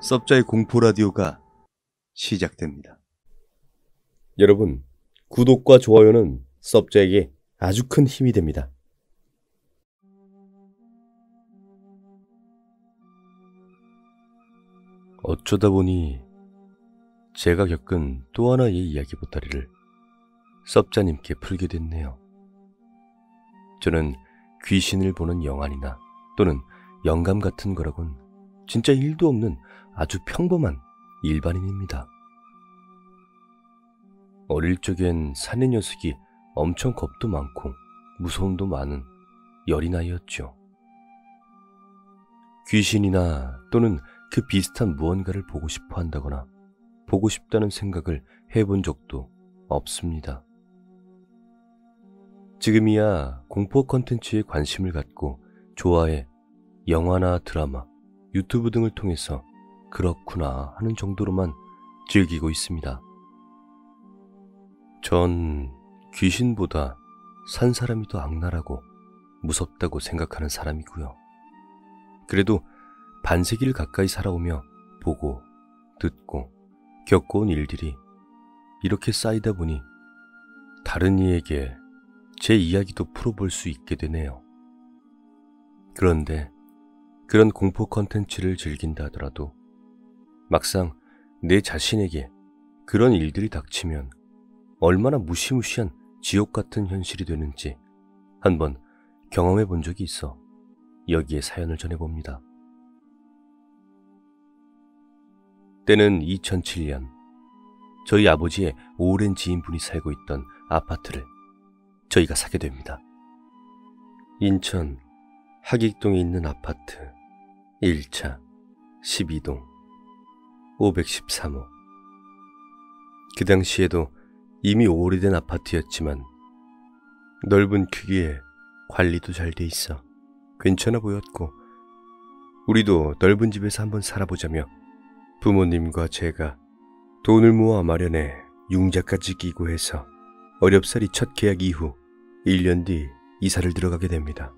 섭자의 공포라디오가 시작됩니다. 여러분, 구독과 좋아요는 섭자에게 아주 큰 힘이 됩니다. 어쩌다 보니 제가 겪은 또 하나의 이야기 보따리를 섭자님께 풀게 됐네요. 저는 귀신을 보는 영안이나 또는 영감 같은 거라곤 진짜 일도 없는 아주 평범한 일반인입니다. 어릴 적엔 사내 녀석이 엄청 겁도 많고 무서움도 많은 여린 아이였죠. 귀신이나 또는 그 비슷한 무언가를 보고 싶어 한다거나 보고 싶다는 생각을 해본 적도 없습니다. 지금이야 공포 컨텐츠에 관심을 갖고 좋아해 영화나 드라마, 유튜브 등을 통해서 그렇구나 하는 정도로만 즐기고 있습니다. 전 귀신보다 산 사람이 더 악랄하고 무섭다고 생각하는 사람이고요. 그래도 반세기를 가까이 살아오며 보고, 듣고, 겪어온 일들이 이렇게 쌓이다 보니 다른 이에게 제 이야기도 풀어볼 수 있게 되네요. 그런데 그런 공포 컨텐츠를 즐긴다 하더라도 막상 내 자신에게 그런 일들이 닥치면 얼마나 무시무시한 지옥 같은 현실이 되는지 한번 경험해 본 적이 있어 여기에 사연을 전해봅니다. 때는 2007년 저희 아버지의 오랜 지인분이 살고 있던 아파트를 저희가 사게 됩니다. 인천 하객동에 있는 아파트 1차 12동 513호. 그 당시에도 이미 오래된 아파트였지만 넓은 크기에 관리도 잘 돼 있어 괜찮아 보였고, 우리도 넓은 집에서 한번 살아보자며 부모님과 제가 돈을 모아 마련해 융자까지 끼고 해서 어렵사리 첫 계약 이후 1년 뒤 이사를 들어가게 됩니다.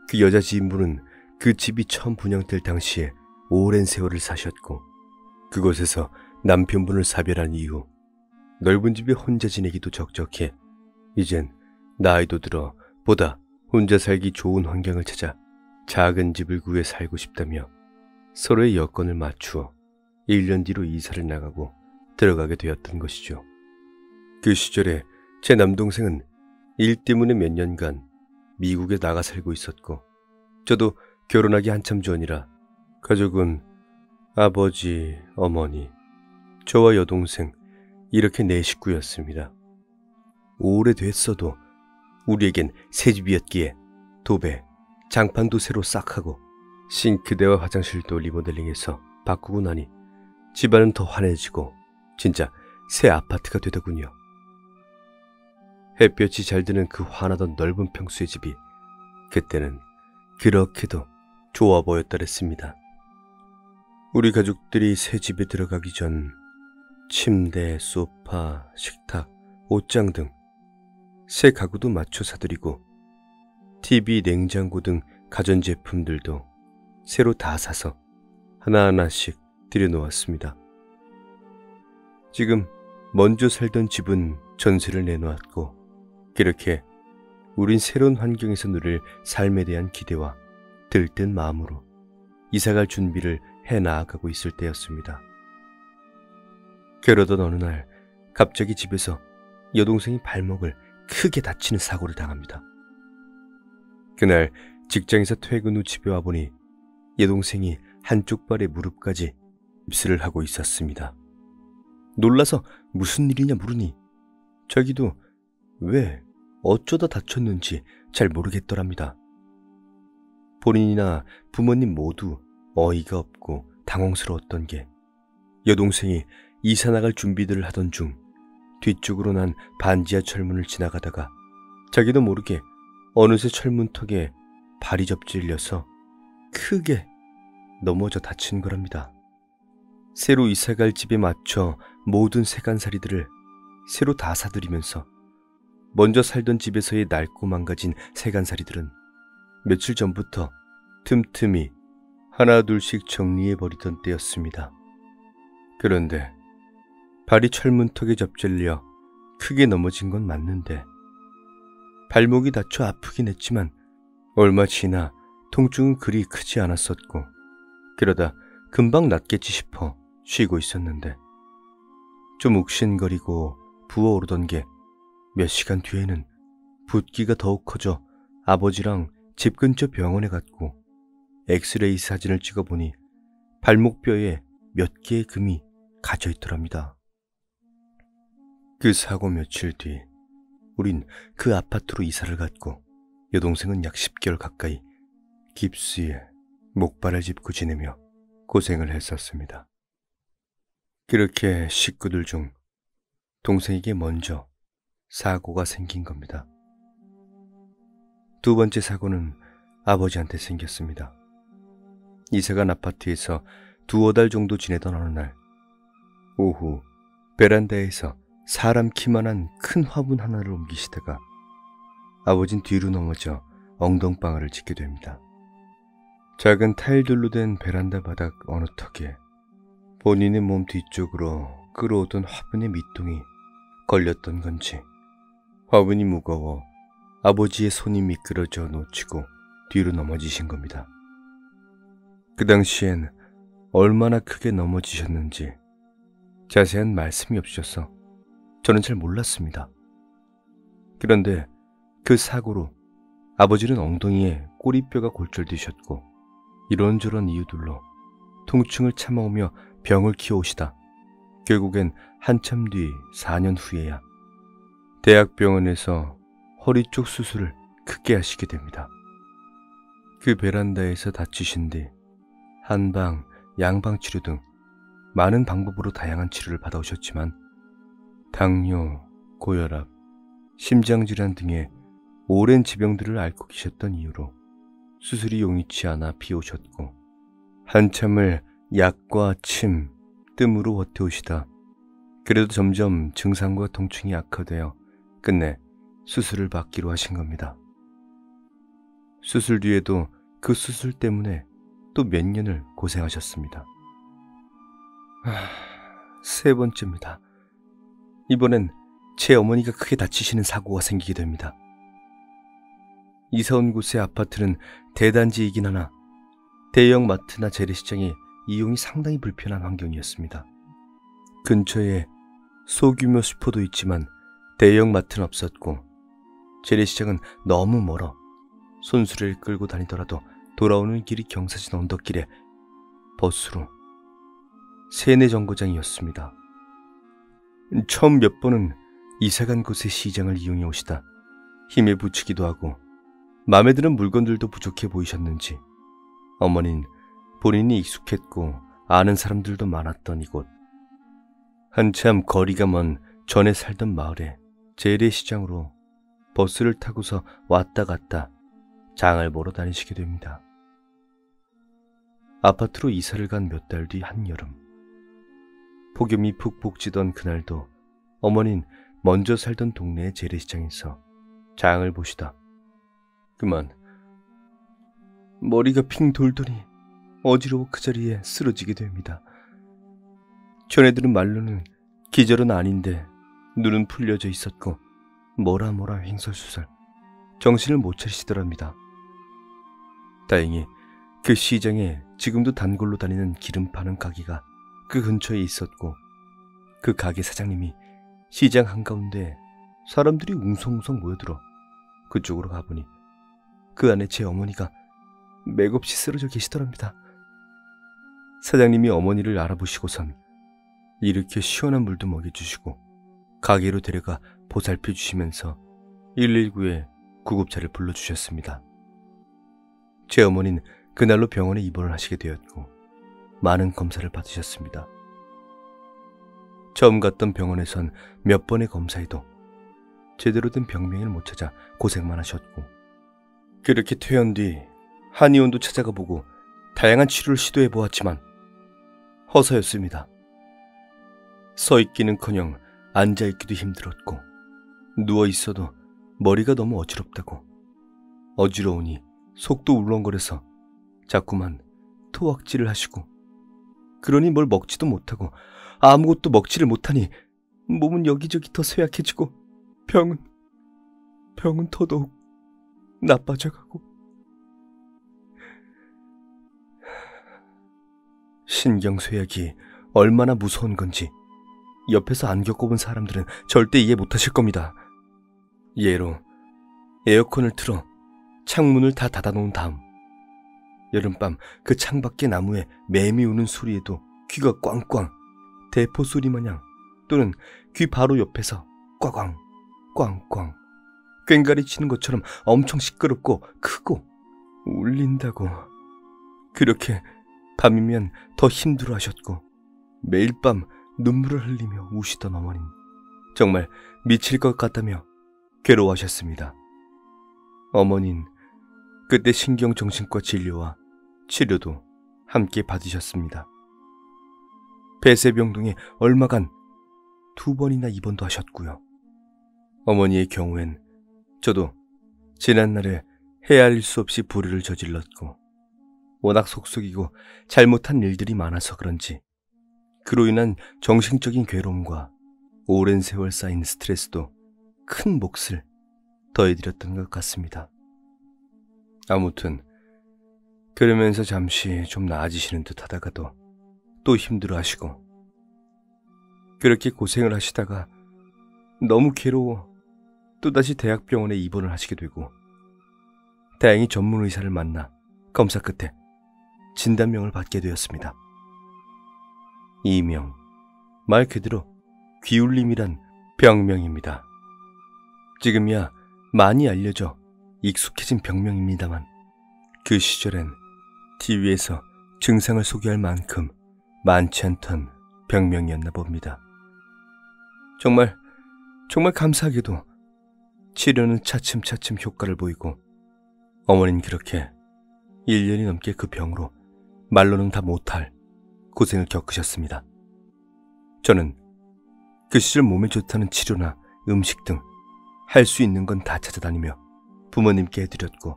그 여자 지인분은 그 집이 처음 분양될 당시에 오랜 세월을 사셨고, 그곳에서 남편분을 사별한 이후 넓은 집에 혼자 지내기도 적적해 이젠 나이도 들어 보다 혼자 살기 좋은 환경을 찾아 작은 집을 구해 살고 싶다며 서로의 여건을 맞추어 1년 뒤로 이사를 나가고 들어가게 되었던 것이죠. 그 시절에 제 남동생은 일 때문에 몇 년간 미국에 나가 살고 있었고, 저도 결혼하기 한참 전이라 가족은 아버지, 어머니, 저와 여동생 이렇게 4식구였습니다. 오래됐어도 우리에겐 새집이었기에 도배, 장판도 새로 싹 하고 싱크대와 화장실도 리모델링해서 바꾸고 나니 집안은 더 환해지고 진짜 새 아파트가 되더군요. 햇볕이 잘 드는 그 환하던 넓은 평수의 집이 그때는 그렇게도 좋아 보였더랬습니다. 우리 가족들이 새 집에 들어가기 전 침대, 소파, 식탁, 옷장 등 새 가구도 맞춰 사드리고 TV, 냉장고 등 가전제품들도 새로 다 사서 하나하나씩 들여놓았습니다. 지금 먼저 살던 집은 전세를 내놓았고, 그렇게 우린 새로운 환경에서 누릴 삶에 대한 기대와 들뜬 마음으로 이사갈 준비를 해나가고 있을 때였습니다. 그러던 어느 날 갑자기 집에서 여동생이 발목을 크게 다치는 사고를 당합니다. 그날 직장에서 퇴근 후 집에 와보니 여동생이 한쪽 발에 무릎까지 깁스를 하고 있었습니다. 놀라서 무슨 일이냐 물으니 자기도 왜 어쩌다 다쳤는지 잘 모르겠더랍니다. 본인이나 부모님 모두 어이가 없고 당황스러웠던 게, 여동생이 이사 나갈 준비들을 하던 중 뒤쪽으로 난 반지하 철문을 지나가다가 자기도 모르게 어느새 철문턱에 발이 접질려서 크게 넘어져 다친 거랍니다. 새로 이사갈 집에 맞춰 모든 세간살이들을 새로 다 사들이면서 먼저 살던 집에서의 낡고 망가진 세간살이들은 며칠 전부터 틈틈이 하나 둘씩 정리해버리던 때였습니다. 그런데 발이 철문턱에 접질려 크게 넘어진 건 맞는데 발목이 다쳐 아프긴 했지만 얼마 지나 통증은 그리 크지 않았었고 그러다 금방 낫겠지 싶어 쉬고 있었는데 좀 욱신거리고 부어오르던 게 몇 시간 뒤에는 붓기가 더욱 커져 아버지랑 집 근처 병원에 갔고 엑스레이 사진을 찍어보니 발목뼈에 몇 개의 금이 가져 있더랍니다. 그 사고 며칠 뒤 우린 그 아파트로 이사를 갔고 여동생은 약 10개월 가까이 깁스에 목발을 짚고 지내며 고생을 했었습니다. 그렇게 식구들 중 동생에게 먼저 사고가 생긴 겁니다. 두 번째 사고는 아버지한테 생겼습니다. 이사간 아파트에서 두어 달 정도 지내던 어느 날 오후 베란다에서 사람 키만한 큰 화분 하나를 옮기시다가 아버진 뒤로 넘어져 엉덩방아를 짚게 됩니다. 작은 타일들로 된 베란다 바닥 어느 턱에 본인의 몸 뒤쪽으로 끌어오던 화분의 밑동이 걸렸던 건지 화분이 무거워 아버지의 손이 미끄러져 놓치고 뒤로 넘어지신 겁니다. 그 당시엔 얼마나 크게 넘어지셨는지 자세한 말씀이 없으셔서 저는 잘 몰랐습니다. 그런데 그 사고로 아버지는 엉덩이에 꼬리뼈가 골절되셨고 이런저런 이유들로 통증을 참아오며 병을 키워오시다 결국엔 한참 뒤 4년 후에야 대학병원에서 허리 쪽 수술을 크게 하시게 됩니다. 그 베란다에서 다치신 뒤 한방, 양방 치료 등 많은 방법으로 다양한 치료를 받아오셨지만 당뇨, 고혈압, 심장질환 등의 오랜 지병들을 앓고 계셨던 이유로 수술이 용이치 않아 비오셨고 한참을 약과 침, 뜸으로 버텨오시다 그래도 점점 증상과 통증이 악화되어 끝내 수술을 받기로 하신 겁니다. 수술 뒤에도 그 수술 때문에 또 몇 년을 고생하셨습니다. 세 번째입니다. 이번엔 제 어머니가 크게 다치시는 사고가 생기게 됩니다. 이사 온 곳의 아파트는 대단지이긴 하나 대형 마트나 재래시장이 이용이 상당히 불편한 환경이었습니다. 근처에 소규모 슈퍼도 있지만 대형 마트는 없었고 재래시장은 너무 멀어 손수레를 끌고 다니더라도 돌아오는 길이 경사진 언덕길에 버스로 3-4 정거장이었습니다. 처음 몇 번은 이사간 곳의 시장을 이용해 오시다 힘에 부치기도 하고 마음에 드는 물건들도 부족해 보이셨는지 어머니는 본인이 익숙했고 아는 사람들도 많았던 이곳 한참 거리가 먼 전에 살던 마을에 재래시장으로 버스를 타고서 왔다 갔다 장을 보러 다니시게 됩니다. 아파트로 이사를 간 몇 달 뒤 한여름 폭염이 푹푹 찌던 그날도 어머니는 먼저 살던 동네의 재래시장에서 장을 보시다 그만 머리가 핑 돌더니 어지러워 그 자리에 쓰러지게 됩니다. 전해들은 말로는 기절은 아닌데 눈은 풀려져 있었고 뭐라 횡설수설 정신을 못 차리시더랍니다. 다행히 그 시장에 지금도 단골로 다니는 기름 파는 가게가 그 근처에 있었고 그 가게 사장님이 시장 한가운데 사람들이 웅성웅성 모여들어 그쪽으로 가보니 그 안에 제 어머니가 맥없이 쓰러져 계시더랍니다. 사장님이 어머니를 알아보시고선 이렇게 시원한 물도 먹여주시고 가게로 데려가 보살펴 주시면서 119에 구급차를 불러주셨습니다. 제 어머니는 그날로 병원에 입원을 하시게 되었고 많은 검사를 받으셨습니다. 처음 갔던 병원에선 몇 번의 검사에도 제대로 된 병명을 못 찾아 고생만 하셨고 그렇게 퇴원 뒤 한의원도 찾아가 보고 다양한 치료를 시도해 보았지만 허서였습니다. 서 있기는커녕 앉아 있기도 힘들었고 누워 있어도 머리가 너무 어지럽다고 어지러우니 속도 울렁거려서 자꾸만 토악질을 하시고, 그러니 뭘 먹지도 못하고 아무것도 먹지를 못하니 몸은 여기저기 더 쇠약해지고 병은 더더욱 나빠져가고. 신경쇠약이 얼마나 무서운 건지 옆에서 안 겪어본 사람들은 절대 이해 못하실 겁니다. 예로 에어컨을 틀어 창문을 다 닫아놓은 다음 여름밤 그 창밖의 나무에 매미 우는 소리에도 귀가 꽝꽝, 대포 소리 마냥, 또는 귀 바로 옆에서 꽝꽝 꽝꽝 꽹가리 치는 것처럼 엄청 시끄럽고 크고 울린다고. 그렇게 밤이면 더 힘들어 하셨고 매일 밤 눈물을 흘리며 우시던 어머니는 정말 미칠 것 같다며 괴로워하셨습니다. 어머니는 그때 신경정신과 진료와 치료도 함께 받으셨습니다. 폐쇄병동에 얼마간 2번이나 입원도 하셨고요. 어머니의 경우엔 저도 지난날에 헤아릴 수 없이 불의를 저질렀고 워낙 속속이고 잘못한 일들이 많아서 그런지 그로 인한 정신적인 괴로움과 오랜 세월 쌓인 스트레스도 큰 몫을 더해드렸던 것 같습니다. 아무튼 그러면서 잠시 좀 나아지시는 듯 하다가도 또 힘들어하시고, 그렇게 고생을 하시다가 너무 괴로워 또다시 대학병원에 입원을 하시게 되고, 다행히 전문 의사를 만나 검사 끝에 진단명을 받게 되었습니다. 이명, 말 그대로 귀울림이란 병명입니다. 지금이야 많이 알려져 익숙해진 병명입니다만 그 시절엔 TV에서 증상을 소개할 만큼 많지 않던 병명이었나 봅니다. 정말 감사하게도 치료는 차츰차츰 효과를 보이고 어머니는 그렇게 1년이 넘게 그 병으로 말로는 다 못할 고생을 겪으셨습니다. 저는 그 시절 몸에 좋다는 치료나 음식 등 할 수 있는 건 다 찾아다니며 부모님께 해드렸고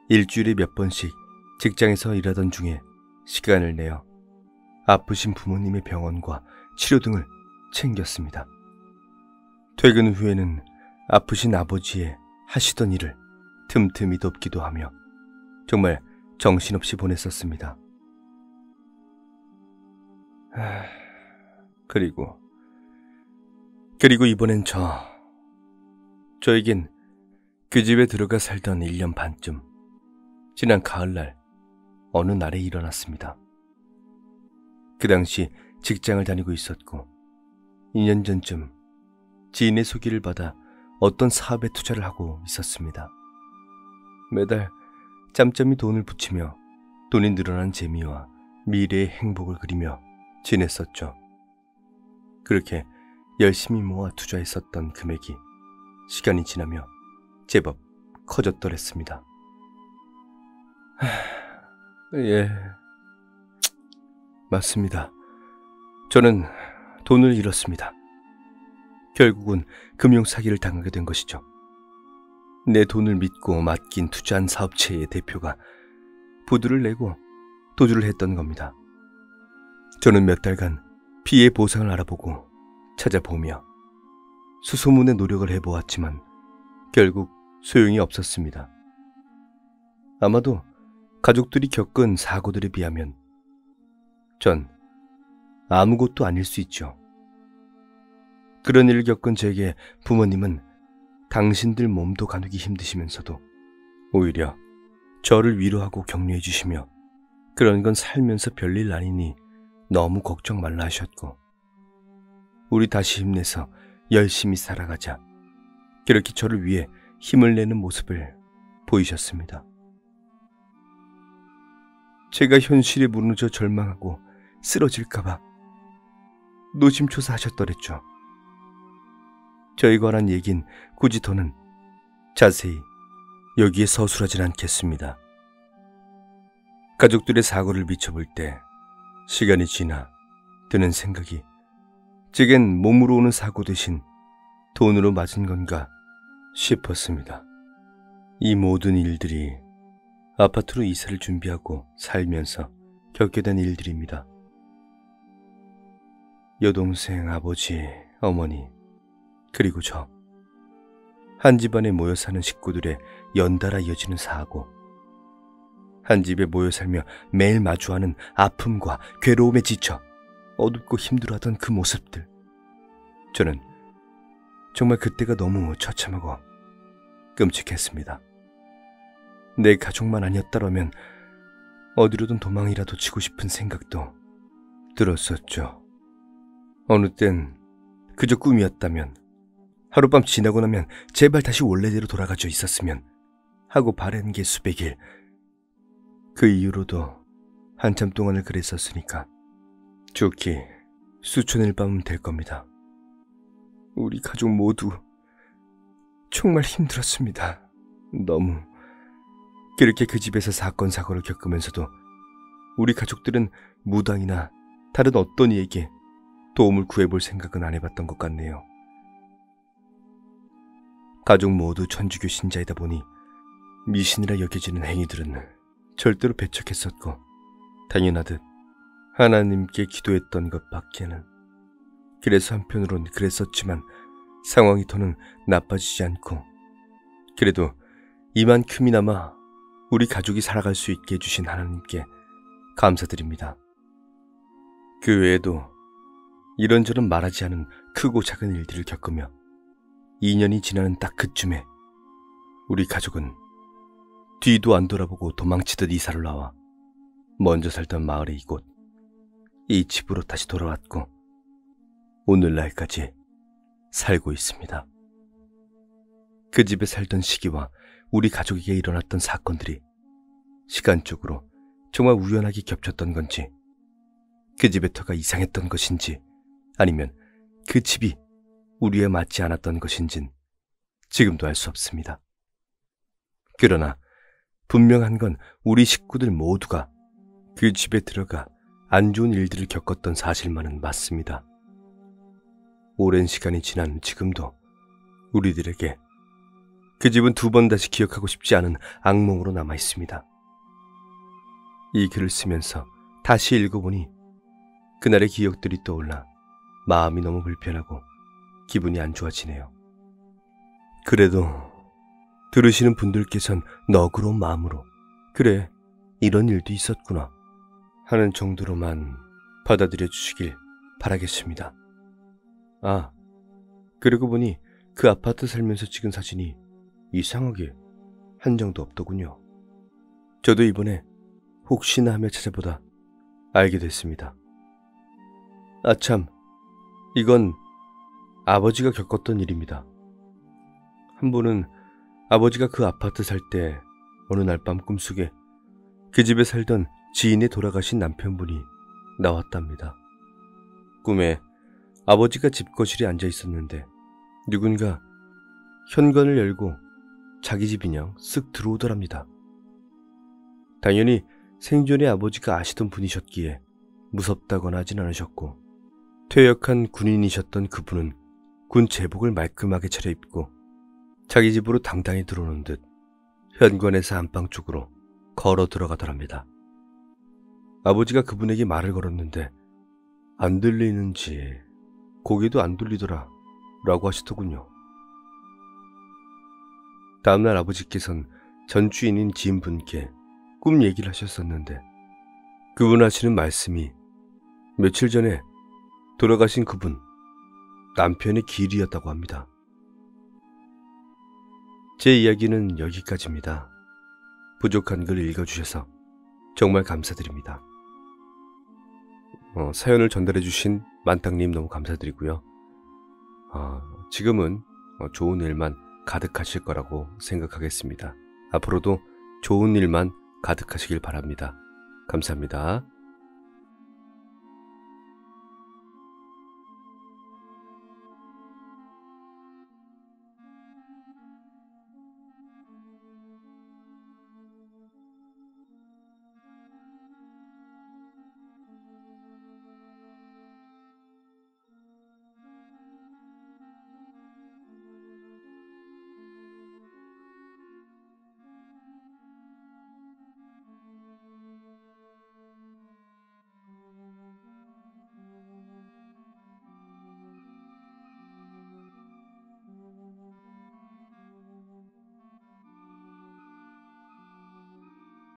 일주일에 몇 번씩 직장에서 일하던 중에 시간을 내어 아프신 부모님의 병원과 치료 등을 챙겼습니다. 퇴근 후에는 아프신 아버지의 하시던 일을 틈틈이 돕기도 하며 정말 정신없이 보냈었습니다. 그리고 이번엔 저에겐 그 집에 들어가 살던 1년 반쯤 지난 가을날 어느 날에 일어났습니다. 그 당시 직장을 다니고 있었고 2년 전쯤 지인의 소개를 받아 어떤 사업에 투자를 하고 있었습니다. 매달 짬짬이 돈을 붙이며 돈이 늘어난 재미와 미래의 행복을 그리며 지냈었죠. 그렇게 열심히 모아 투자했었던 금액이 시간이 지나며 제법 커졌더랬습니다. 예, 맞습니다. 저는 돈을 잃었습니다. 결국은 금융사기를 당하게 된 것이죠. 내 돈을 믿고 맡긴 투자한 사업체의 대표가 부두를 내고 도주를 했던 겁니다. 저는 몇 달간 피해 보상을 알아보고 찾아보며 수소문의 노력을 해보았지만 결국 소용이 없었습니다. 아마도 가족들이 겪은 사고들에 비하면 전 아무것도 아닐 수 있죠. 그런 일을 겪은 제게 부모님은 당신들 몸도 가누기 힘드시면서도 오히려 저를 위로하고 격려해 주시며 그런 건 살면서 별일 아니니 너무 걱정 말라 하셨고 우리 다시 힘내서 열심히 살아가자, 그렇게 저를 위해 힘을 내는 모습을 보이셨습니다. 제가 현실에 무너져 절망하고 쓰러질까봐 노심초사하셨더랬죠. 저에 관한 얘긴 굳이 더는 자세히 여기에 서술하진 않겠습니다. 가족들의 사고를 비춰볼 때 시간이 지나 드는 생각이 제겐 몸으로 오는 사고 대신 돈으로 맞은 건가 싶었습니다. 이 모든 일들이 아파트로 이사를 준비하고 살면서 겪게 된 일들입니다. 여동생, 아버지, 어머니, 그리고 저. 한 집안에 모여 사는 식구들의 연달아 이어지는 사고. 한 집에 모여 살며 매일 마주하는 아픔과 괴로움에 지쳐 어둡고 힘들어하던 그 모습들. 저는 정말 그때가 너무 처참하고 끔찍했습니다. 내 가족만 아니었다라면 어디로든 도망이라도 치고 싶은 생각도 들었었죠. 어느 땐 그저 꿈이었다면, 하룻밤 지나고 나면 제발 다시 원래대로 돌아가져 있었으면 하고 바라는 게 수백일. 그 이후로도 한참 동안을 그랬었으니까 좋게 수천일 밤은 될 겁니다. 우리 가족 모두 정말 힘들었습니다. 너무. 그렇게 그 집에서 사건 사고를 겪으면서도 우리 가족들은 무당이나 다른 어떤 이에게 도움을 구해볼 생각은 안 해봤던 것 같네요. 가족 모두 천주교 신자이다 보니 미신이라 여겨지는 행위들은 절대로 배척했었고, 당연하듯 하나님께 기도했던 것밖에는. 그래서 한편으론 그랬었지만 상황이 더는 나빠지지 않고, 그래도 이만큼이나마 우리 가족이 살아갈 수 있게 해주신 하나님께 감사드립니다. 그 외에도 이런저런 말하지 않은 크고 작은 일들을 겪으며 2년이 지나는 딱 그쯤에 우리 가족은 뒤도 안 돌아보고 도망치듯 이사를 나와 먼저 살던 마을의 이곳, 이 집으로 다시 돌아왔고 오늘날까지 살고 있습니다. 그 집에 살던 시기와 우리 가족에게 일어났던 사건들이 시간적으로 정말 우연하게 겹쳤던 건지, 그 집의 터가 이상했던 것인지, 아니면 그 집이 우리에 맞지 않았던 것인진 지금도 알 수 없습니다. 그러나 분명한 건 우리 식구들 모두가 그 집에 들어가 안 좋은 일들을 겪었던 사실만은 맞습니다. 오랜 시간이 지난 지금도 우리들에게 그 집은 두 번 다시 기억하고 싶지 않은 악몽으로 남아 있습니다. 이 글을 쓰면서 다시 읽어보니 그날의 기억들이 떠올라 마음이 너무 불편하고 기분이 안 좋아지네요. 그래도 들으시는 분들께선 너그러운 마음으로 그래, 이런 일도 있었구나 하는 정도로만 받아들여 주시길 바라겠습니다. 아, 그러고 보니 그 아파트 살면서 찍은 사진이 이상하게 한 장도 없더군요. 저도 이번에 혹시나 하며 찾아보다 알게 됐습니다. 아참, 이건 아버지가 겪었던 일입니다. 한 번은 아버지가 그 아파트 살 때 어느 날 밤 꿈속에 그 집에 살던 지인의 돌아가신 남편분이 나왔답니다. 꿈에 아버지가 집 거실에 앉아 있었는데 누군가 현관을 열고 자기 집이냥 쓱 들어오더랍니다. 당연히 생전에 아버지가 아시던 분이셨기에 무섭다거나 하진 않으셨고, 퇴역한 군인이셨던 그분은 군 제복을 말끔하게 차려입고 자기 집으로 당당히 들어오는 듯 현관에서 안방 쪽으로 걸어 들어가더랍니다. 아버지가 그분에게 말을 걸었는데 안 들리는지 고개도 안 돌리더라 라고 하시더군요. 다음날 아버지께선 전 주인인 지인분께 꿈 얘기를 하셨었는데 그분 하시는 말씀이 며칠 전에 돌아가신 그분 남편의 길이었다고 합니다. 제 이야기는 여기까지입니다. 부족한 글 읽어주셔서 정말 감사드립니다. 사연을 전달해주신 만땅님 너무 감사드리고요. 지금은 좋은 일만 가득하실 거라고 생각하겠습니다. 앞으로도 좋은 일만 가득하시길 바랍니다. 감사합니다.